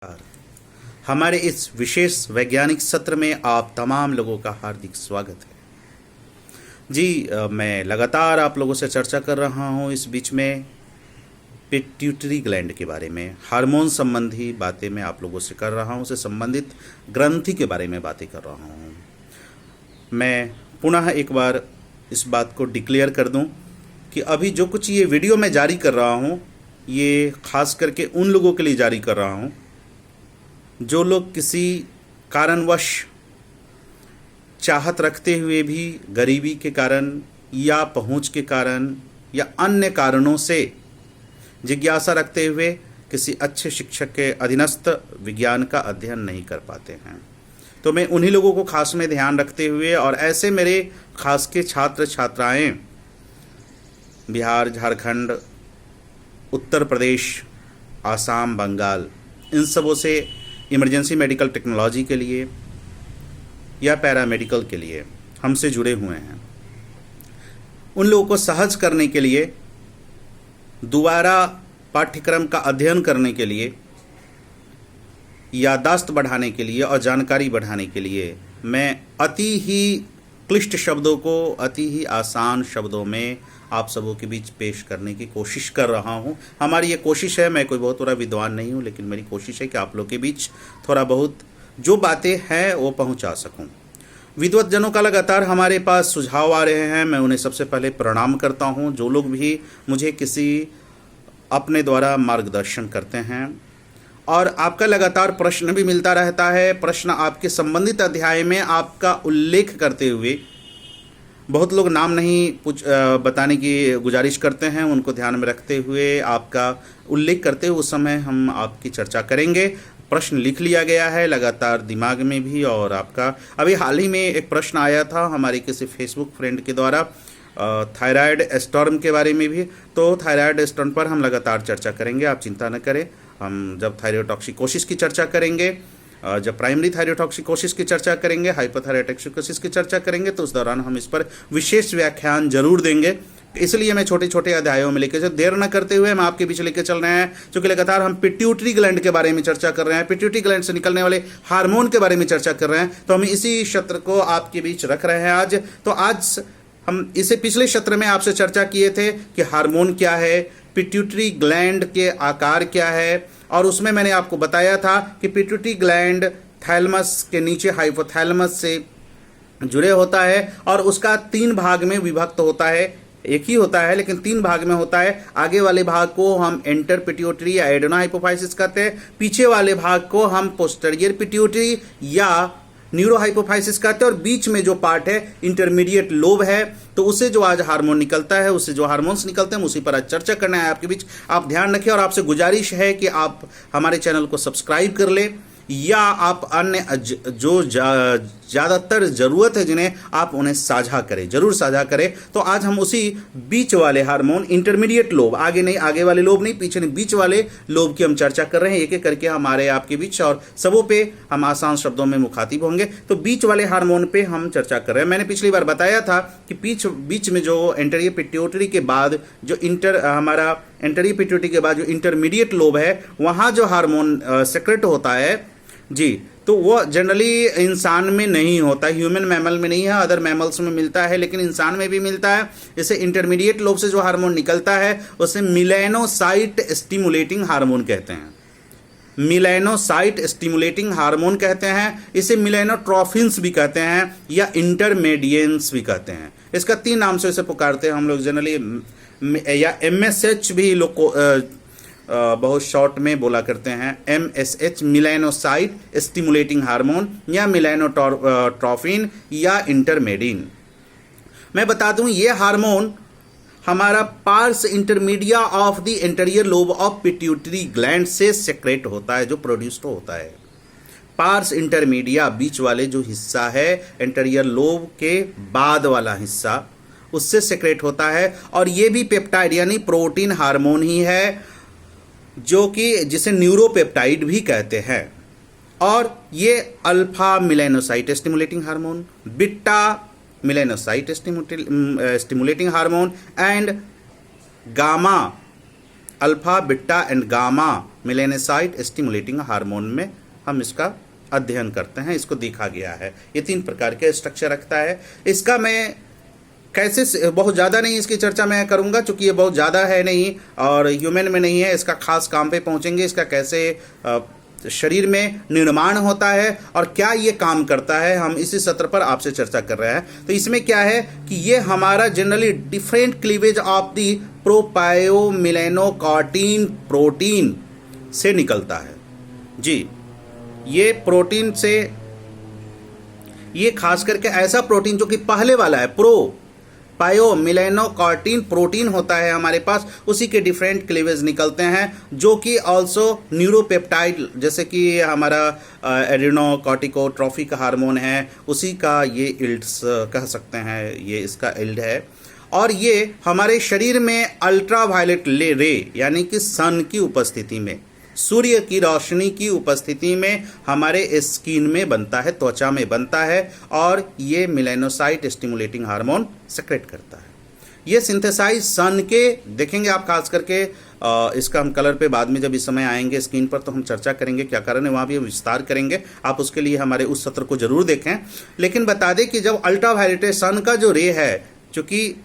हमारे इस विशेष वैज्ञानिक सत्र में आप तमाम लोगों का हार्दिक स्वागत है। जी मैं लगातार आप लोगों से चर्चा कर रहा हूँ इस बीच में पिट्यूटरी ग्लैंड के बारे में, हार्मोन संबंधी बातें मैं आप लोगों से कर रहा हूँ, उससे संबंधित ग्रंथि के बारे में बातें कर रहा हूँ। मैं पुनः एक बार इस बात को डिक्लेयर कर दूँ कि अभी जो कुछ ये वीडियो मैं जारी कर रहा हूँ, ये खास करके उन लोगों के लिए जारी कर रहा हूँ जो लोग किसी कारणवश चाहत रखते हुए भी गरीबी के कारण या पहुंच के कारण या अन्य कारणों से जिज्ञासा रखते हुए किसी अच्छे शिक्षक के अधीनस्थ विज्ञान का अध्ययन नहीं कर पाते हैं। तो मैं उन्हीं लोगों को खास में ध्यान रखते हुए, और ऐसे मेरे खास के छात्र छात्राएं बिहार, झारखंड, उत्तर प्रदेश, आसाम, बंगाल, इन सबों से इमरजेंसी मेडिकल टेक्नोलॉजी के लिए या पैरामेडिकल के लिए हमसे जुड़े हुए हैं। उन लोगों को सहज करने के लिए, दोबारा पाठ्यक्रम का अध्ययन करने के लिए, याददाश्त बढ़ाने के लिए और जानकारी बढ़ाने के लिए मैं अति ही क्लिष्ट शब्दों को अति ही आसान शब्दों में आप सबों के बीच पेश करने की कोशिश कर रहा हूं। हमारी ये कोशिश है, मैं कोई बहुत बड़ा विद्वान नहीं हूं, लेकिन मेरी कोशिश है कि आप लोग के बीच थोड़ा बहुत जो बातें हैं वो पहुंचा सकूं। विद्वत जनों का लगातार हमारे पास सुझाव आ रहे हैं, मैं उन्हें सबसे पहले प्रणाम करता हूं। जो लोग भी मुझे किसी अपने द्वारा मार्गदर्शन करते हैं, और आपका लगातार प्रश्न भी मिलता रहता है। प्रश्न आपके संबंधित अध्याय में आपका उल्लेख करते हुए, बहुत लोग नाम नहीं बताने की गुजारिश करते हैं, उनको ध्यान में रखते हुए आपका उल्लेख करते हुए उस समय हम आपकी चर्चा करेंगे। प्रश्न लिख लिया गया है लगातार दिमाग में भी, और आपका अभी हाल ही में एक प्रश्न आया था हमारे किसी फेसबुक फ्रेंड के द्वारा थायराइड स्टॉर्म के बारे में भी। तो थायराइड स्टॉर्म पर हम लगातार चर्चा करेंगे, आप चिंता न करें। हम जब थायरोटॉक्सिकोसिस की चर्चा करेंगे, जब प्राइमरी थायरोटॉक्सिकोसिस की चर्चा करेंगे, हाइपोथायराइडोटॉक्सिकोसिस की चर्चा करेंगे, तो उस दौरान हम इस पर विशेष व्याख्यान जरूर देंगे। इसलिए मैं छोटे छोटे अध्यायों में लेकर देर न करते हुए हम आपके बीच लेकर चल रहे हैं, क्योंकि लगातार हम पिट्यूटरी ग्लैंड के बारे में चर्चा कर रहे हैं, पिट्यूटरी ग्लैंड से निकलने वाले हार्मोन के बारे में चर्चा कर रहे हैं। तो हम इसी सत्र को आपके बीच रख रहे हैं आज। तो आज हम इसे पिछले सत्र में आपसे चर्चा किए थे कि हार्मोन क्या है, पिट्यूटरी ग्लैंड के आकार क्या है, और उसमें मैंने आपको बताया था कि पिट्यूटरी ग्लैंड थैलेमस के नीचे हाइपोथैलेमस से जुड़े होता है, और उसका 3 भाग में विभक्त होता है। एक ही होता है लेकिन 3 भाग में होता है। आगे वाले भाग को हम एंटर पिट्यूटरी या एडेनो हाइपोफाइसिस कहते हैं, पीछे वाले भाग को हम पोस्टीरियर पिट्यूटरी या न्यूरो हाइपोफाइसिस कहते हैं, और बीच में जो पार्ट है इंटरमीडिएट लोब है। तो उससे जो आज हार्मोन निकलता है, उससे जो हार्मोन्स निकलते हैं, उसी पर आज चर्चा करना है आपके बीच। आप ध्यान रखें, और आपसे गुजारिश है कि आप हमारे चैनल को सब्सक्राइब कर ले, या आप अन्य जो ज़्यादातर ज़रूरत है जिन्हें, आप उन्हें साझा करें, जरूर साझा करें। तो आज हम उसी बीच वाले हार्मोन, इंटरमीडिएट लोब, आगे नहीं, आगे वाले लोब नहीं, पीछे नहीं, बीच वाले लोब की हम चर्चा कर रहे हैं। एक एक करके हमारे आपके बीच, और सबों पे हम आसान शब्दों में मुखातिब होंगे। तो बीच वाले हार्मोन पे हम चर्चा कर रहे हैं। मैंने पिछली बार बताया था कि बीच में जो एंटेरियर पिट्यूटरी के बाद जो हमारा एंटेरियर पिट्यूटरी के बाद जो इंटरमीडिएट लोब है, वहाँ जो हार्मोन सेक्रेट होता है जी, तो वो जनरली इंसान में नहीं होता, ह्यूमन मैमल में नहीं है, अदर मैमल्स में मिलता है, लेकिन इंसान में भी मिलता है। इसे इंटरमीडिएट लोब से जो हार्मोन निकलता है उसे मिलेनोसाइट स्टिमुलेटिंग हार्मोन कहते हैं। मिलेनोसाइट स्टिमुलेटिंग हार्मोन कहते हैं। इसे मिलेनोट्रोफिन्स भी कहते हैं, या इंटरमेडियंस भी कहते हैं। इसका 3 नाम से इसे पुकारते हैं हम लोग जनरली, या MSH भी लोग को बहुत शॉर्ट में बोला करते हैं। MSH मिलेनोसाइट स्टिमुलेटिंग हार्मोन, या मिलेनोट्रोफिन, या इंटरमेडिन। मैं बता दूं, ये हार्मोन हमारा parse intermedia of the anterior lobe of pituitary gland से सेक्रेट होता है, जो प्रोड्यूस्ड होता है। पार्स इंटरमीडिया, बीच वाले जो हिस्सा है एंटीरियर लोब के बाद वाला हिस्सा, उससे सेक्रेट होता है। और ये भी पेप्टाइड यानी प्रोटीन हार्मोन ही है, जो कि जिसे न्यूरोपेप्टाइड भी कहते हैं। और ये alpha melanocyte stimulating hormone, beta melanocyte stimulating hormone, and gamma alpha beta and gamma melanocyte stimulating hormone में हम इसका अध्ययन करते हैं। इसको देखा गया है, ये 3 प्रकार के स्ट्रक्चर रखता है। इसका मैं कैसे बहुत ज़्यादा नहीं इसकी चर्चा मैं करूंगा, चूँकि ये बहुत ज़्यादा है नहीं और ह्यूमन में नहीं है, इसका खास काम पे पहुंचेंगे। इसका कैसे शरीर में निर्माण होता है और क्या ये काम करता है, हम इसी सत्र पर आपसे चर्चा कर रहे हैं। तो इसमें क्या है कि ये हमारा generally different cleavage of the proopiomelanocortin protein से निकलता है जी। ये प्रोटीन से, ये खास करके ऐसा प्रोटीन जो कि पहले वाला है, प्रोपायोमिलेनोकार्टीन प्रोटीन होता है हमारे पास, उसी के डिफरेंट क्लीवेज निकलते हैं, जो कि ऑल्सो न्यूरोपेप्टाइड, जैसे कि हमारा एड्रेनोकॉर्टिकोट्रोफिक हार्मोन है, उसी का ये इल्ड्स कह सकते हैं, ये इसका इल्ड है। और ये हमारे शरीर में अल्ट्रावायलेट रे यानी कि सन की उपस्थिति में, सूर्य की रोशनी की उपस्थिति में हमारे स्किन में बनता है, त्वचा में बनता है, और ये मेलानोसाइट स्टिमुलेटिंग हार्मोन सेक्रेट करता है। ये सिंथेसाइज सन के देखेंगे आप, खास करके इसका हम कलर पे बाद में जब इस समय आएंगे स्क्रीन पर तो हम चर्चा करेंगे क्या कारण है, वहाँ भी हम विस्तार करेंगे। आप उसके लिए हमारे उस सत्र को जरूर देखें। लेकिन बता दें कि जब अल्ट्रावायलेट सन का जो रे है, चूँकि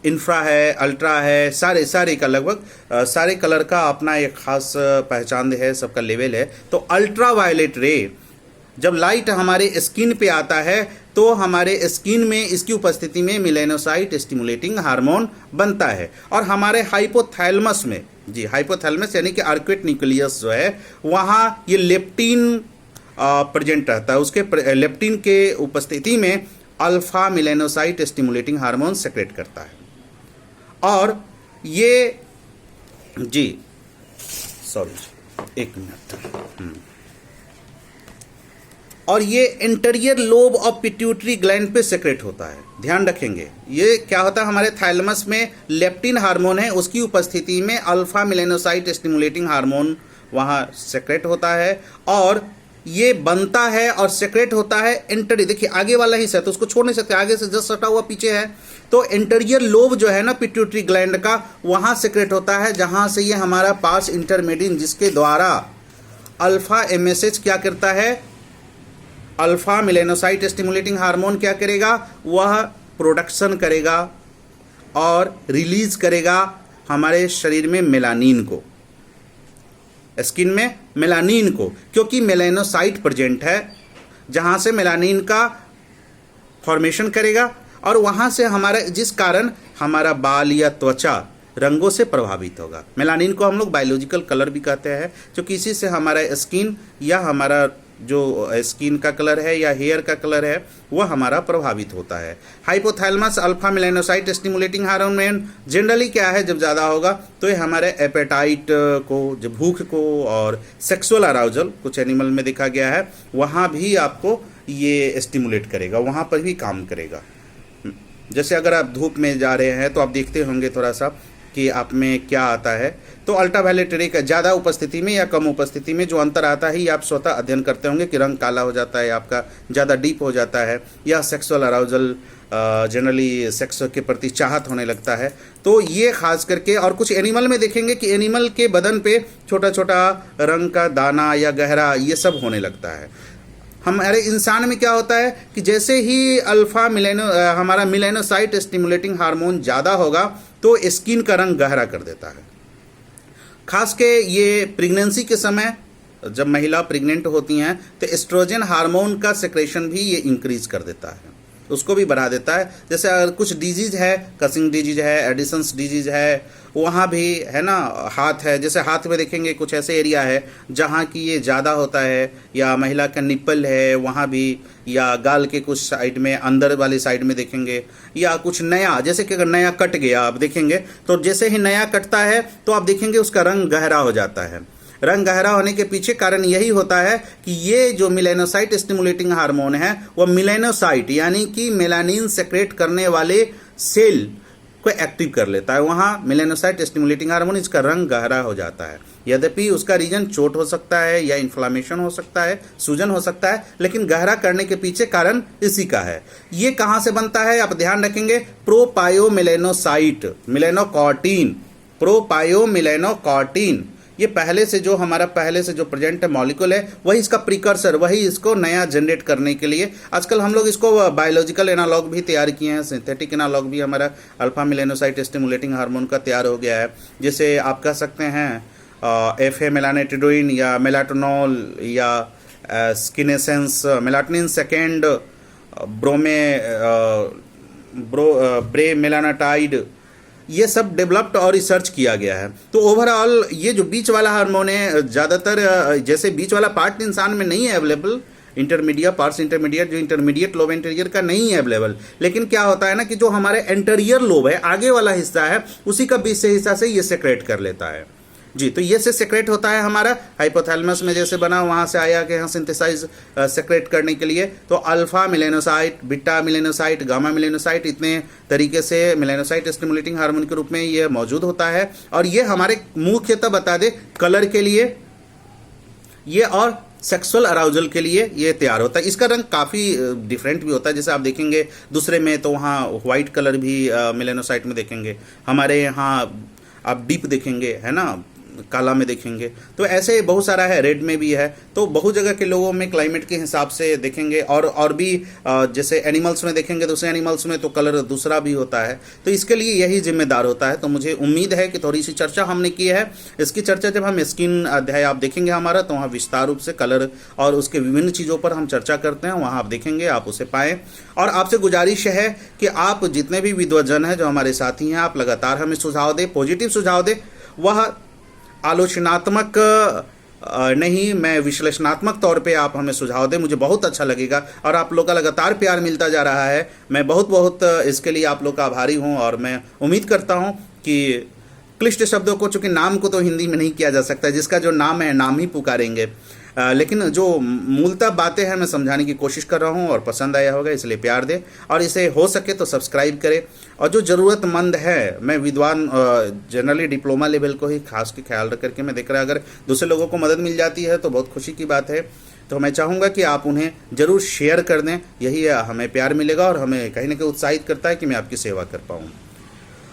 इंफ्रा है, अल्ट्रा है, सारे का लगभग सारे कलर का अपना एक खास पहचान है, सबका लेवल है। तो अल्ट्रावायलेट रे जब लाइट हमारे स्किन पे आता है तो हमारे स्किन में इसकी उपस्थिति में मेलानोसाइट स्टिमुलेटिंग हार्मोन बनता है। और हमारे हाइपोथैलेमस में, जी हाइपोथैलेमस यानी कि आर्क्वेट न्यूक्लियस जो है, वहाँ ये लेप्टिन प्रेजेंट रहता है। उसके लेप्टिन के उपस्थिति में alpha melanocyte stimulating hormone secret करता है। और ये जी सॉरी एक मिनट और ये interior lobe of pituitary gland पे सेक्रेट होता है। ध्यान रखेंगे, ये क्या होता है, हमारे थाइलमस में लेप्टिन हार्मोन है, उसकी उपस्थिति में अल्फा मेलानोसाइट स्टिमुलेटिंग हार्मोन वहाँ सेक्रेट होता है, और ये बनता है और सेक्रेट होता है इंटीरियर। देखिए आगे वाला ही है तो उसको छोड़ नहीं सकते, आगे से जस्ट सटा हुआ पीछे है। तो इंटीरियर लोब जो है ना पिट्यूटरी ग्लैंड का, वहाँ सेक्रेट होता है, जहाँ से ये हमारा पास इंटरमीडियन, जिसके द्वारा अल्फा एमएसएच क्या करता है, अल्फा मेलानोसाइट स्टिमुलेटिंग हार्मोन क्या करेगा, वह प्रोडक्शन करेगा और रिलीज करेगा हमारे शरीर में मेलानिन को, स्किन में मेलानिन को, क्योंकि मेलानोसाइट प्रेजेंट है, जहाँ से मेलानिन का फॉर्मेशन करेगा और वहाँ से हमारा, जिस कारण हमारा बाल या त्वचा रंगों से प्रभावित होगा। मेलानिन को हम लोग बायोलॉजिकल कलर भी कहते हैं, क्योंकि इसी से हमारा स्किन या हमारा जो स्किन का कलर है या हेयर का कलर है वह हमारा प्रभावित होता है। Hypothalamus alpha melanocyte stimulating hormone generally क्या है, जब ज़्यादा होगा तो ये हमारे एपेटाइट को, जब भूख को और सेक्सुअल अराउजल कुछ एनिमल में देखा गया है, वहाँ भी आपको ये स्टिमुलेट करेगा, वहाँ पर भी काम करेगा। जैसे अगर आप धूप में जा रहे हैं तो आप देखते होंगे थोड़ा सा कि आप में क्या आता है, तो अल्ट्रावायलेट रे का ज़्यादा उपस्थिति में या कम उपस्थिति में जो अंतर आता है, ये आप स्वतः अध्ययन करते होंगे कि रंग काला हो जाता है, आपका ज़्यादा डीप हो जाता है, या सेक्सुअल अराउजल जनरली सेक्स के प्रति चाहत होने लगता है। तो ये खास करके, और कुछ एनिमल में देखेंगे कि एनिमल के बदन पे छोटा छोटा रंग का दाना या गहरा ये सब होने लगता है। हमारे इंसान में क्या होता है कि जैसे ही अल्फा हमारा मेलानोसाइट स्टिमुलेटिंग हार्मोन ज़्यादा होगा तो स्किन का रंग गहरा कर देता है। खास के ये प्रेगनेंसी के समय जब महिला प्रेग्नेंट होती हैं तो एस्ट्रोजन हार्मोन का सेक्रेशन भी ये इंक्रीज कर देता है, उसको भी बढ़ा देता है। जैसे अगर कुछ डिजीज़ है, कसिंग डिजीज है, एडिसन्स डिजीज है, वहाँ भी है ना, हाथ है, जैसे हाथ में देखेंगे कुछ ऐसे एरिया है जहाँ की ये ज़्यादा होता है, या महिला का निप्पल है वहाँ भी, या गाल के कुछ साइड में अंदर वाली साइड में देखेंगे, या कुछ नया, जैसे कि अगर नया कट गया आप देखेंगे तो जैसे ही नया कटता है तो आप देखेंगे उसका रंग गहरा हो जाता है। रंग गहरा होने के पीछे कारण यही होता है कि ये जो मेलानोसाइट स्टिमुलेटिंग हार्मोन है वह मेलानोसाइट यानी कि मेलानिन सेक्रेट करने वाले सेल को एक्टिव कर लेता है। वहाँ मेलानोसाइट स्टिमुलेटिंग हार्मोन, इसका रंग गहरा हो जाता है। यद्यपि उसका रीजन चोट हो सकता है या इन्फ्लामेशन हो सकता है, सूजन हो सकता है, लेकिन गहरा करने के पीछे कारण इसी का है। ये कहाँ से बनता है आप ध्यान रखेंगे, प्रोपायोमेलानोसाइट मेलानोकॉर्टीन प्रोपायोमिलेनोकॉर्टिन, ये पहले से जो प्रेजेंट मॉलिक्यूल है वही इसका प्रिकर्सर, वही इसको नया जनरेट करने के लिए आजकल हम लोग इसको बायोलॉजिकल एनालॉग भी तैयार किए हैं, सिंथेटिक एनालॉग भी हमारा अल्फा मिलेनोसाइट स्टिमुलेटिंग हार्मोन का तैयार हो गया है। जैसे आप कह सकते हैं FA मेलानेटिडोइन या मेलाटोनॉल या स्किनेसेंस मेलाटनिन सेकेंड ब्रे मेलानाटाइड, ये सब डेवलप्ड और रिसर्च किया गया है। तो ओवरऑल ये जो बीच वाला हार्मोन है, ज़्यादातर जैसे बीच वाला पार्ट इंसान में नहीं है अवेलेबल, इंटरमीडिएट जो इंटरमीडिएट लोब एंटीरियर का नहीं है अवेलेबल, लेकिन क्या होता है ना कि जो हमारे एंटीरियर लोब है, आगे वाला हिस्सा है, उसी का बीच से हिस्सा से ये सेक्रेट कर लेता है जी। तो ये से सेक्रेट होता है हमारा हाइपोथैलेमस में, जैसे बना वहाँ से आया कि यहाँ सिंथेसाइज सेक्रेट करने के लिए। तो alpha melanocyte, beta melanocyte, gamma melanocyte, इतने तरीके से मिलेनोसाइट स्टिमुलेटिंग हार्मोन के रूप में ये मौजूद होता है। और ये हमारे मुख्यतः बता दे कलर के लिए ये और सेक्सुअल अराउजल के लिए ये तैयार होता है। इसका रंग काफ़ी डिफरेंट भी होता है, जैसे आप देखेंगे दूसरे में तो वहाँ वाइट कलर भी मिलेनोसाइट में देखेंगे, हमारे यहाँ आप डीप देखेंगे, है ना, काला में देखेंगे। तो ऐसे बहुत सारा है, रेड में भी है। तो बहुत जगह के लोगों में क्लाइमेट के हिसाब से देखेंगे, और भी जैसे एनिमल्स में देखेंगे, दूसरे एनिमल्स में तो कलर दूसरा भी होता है। तो इसके लिए यही जिम्मेदार होता है। तो मुझे उम्मीद है कि थोड़ी सी चर्चा हमने की है। इसकी चर्चा जब हम स्किन अध्याय आप देखेंगे हमारा, तो वहाँ विस्तार रूप से कलर और उसके विभिन्न चीज़ों पर हम चर्चा करते हैं, वहाँ आप देखेंगे, आप उसे पाएँ। और आपसे गुजारिश है कि आप जितने भी विद्वजन हैं जो हमारे साथी हैं, आप लगातार हमें सुझाव दें, पॉजिटिव सुझाव दें। वह आलोचनात्मक नहीं, मैं विश्लेषणात्मक तौर पे आप हमें सुझाव दें, मुझे बहुत अच्छा लगेगा। और आप लोग का लगातार प्यार मिलता जा रहा है, मैं बहुत बहुत इसके लिए आप लोग का आभारी हूं। और मैं उम्मीद करता हूं कि क्लिष्ट शब्दों को, चूँकि नाम को तो हिंदी में नहीं किया जा सकता, जिसका जो नाम है नाम ही पुकारेंगे, लेकिन जो मूलतः बातें हैं मैं समझाने की कोशिश कर रहा हूं और पसंद आया होगा, इसलिए प्यार दें और इसे हो सके तो सब्सक्राइब करें। और जो ज़रूरतमंद है, मैं विद्वान जनरली डिप्लोमा लेवल को ही खास के ख्याल रख करके मैं देख रहा, अगर दूसरे लोगों को मदद मिल जाती है तो बहुत खुशी की बात है। तो मैं चाहूँगा कि आप उन्हें ज़रूर शेयर कर दें, यही हमें प्यार मिलेगा और हमें कहीं ना कहीं उत्साहित करता है कि मैं आपकी सेवा कर पाऊँ।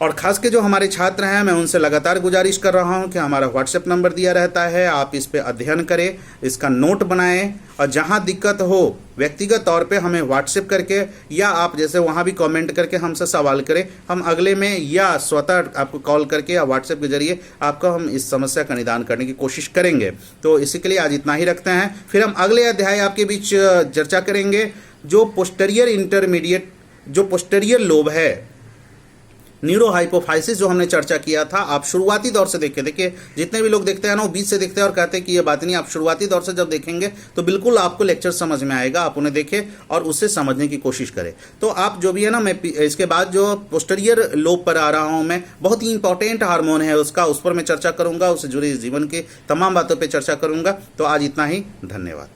और ख़ास के जो हमारे छात्र हैं, मैं उनसे लगातार गुजारिश कर रहा हूं कि हमारा व्हाट्सएप नंबर दिया रहता है, आप इस पे अध्ययन करें, इसका नोट बनाएं और जहां दिक्कत हो व्यक्तिगत तौर पे हमें व्हाट्सएप करके या आप जैसे वहां भी कमेंट करके हमसे सवाल करें। हम अगले में या स्वतः आपको कॉल करके या व्हाट्सएप के जरिए आपको हम इस समस्या का निदान करने की कोशिश करेंगे। तो इसी के लिए आज इतना ही रखते हैं, फिर हम अगले अध्याय आपके बीच चर्चा करेंगे। जो पोस्टेरियर लोब है, न्यूरो हाइपोफाइसिस जो हमने चर्चा किया था, आप शुरुआती दौर से देखिए जितने भी लोग देखते हैं ना वो बीच से देखते हैं और कहते हैं कि ये बात नहीं। आप शुरुआती दौर से जब देखेंगे तो बिल्कुल आपको लेक्चर समझ में आएगा, आप उन्हें देखें और उससे समझने की कोशिश करें। तो आप जो भी है ना, मैं इसके बाद जो पोस्टेरियर लोब पर आ रहा हूँ, मैं बहुत ही इंपॉर्टेंट हार्मोन है उसका, उस पर मैं चर्चा करूँगा, उससे जुड़ी जीवन की तमाम बातों पर चर्चा करूँगा। तो आज इतना ही, धन्यवाद।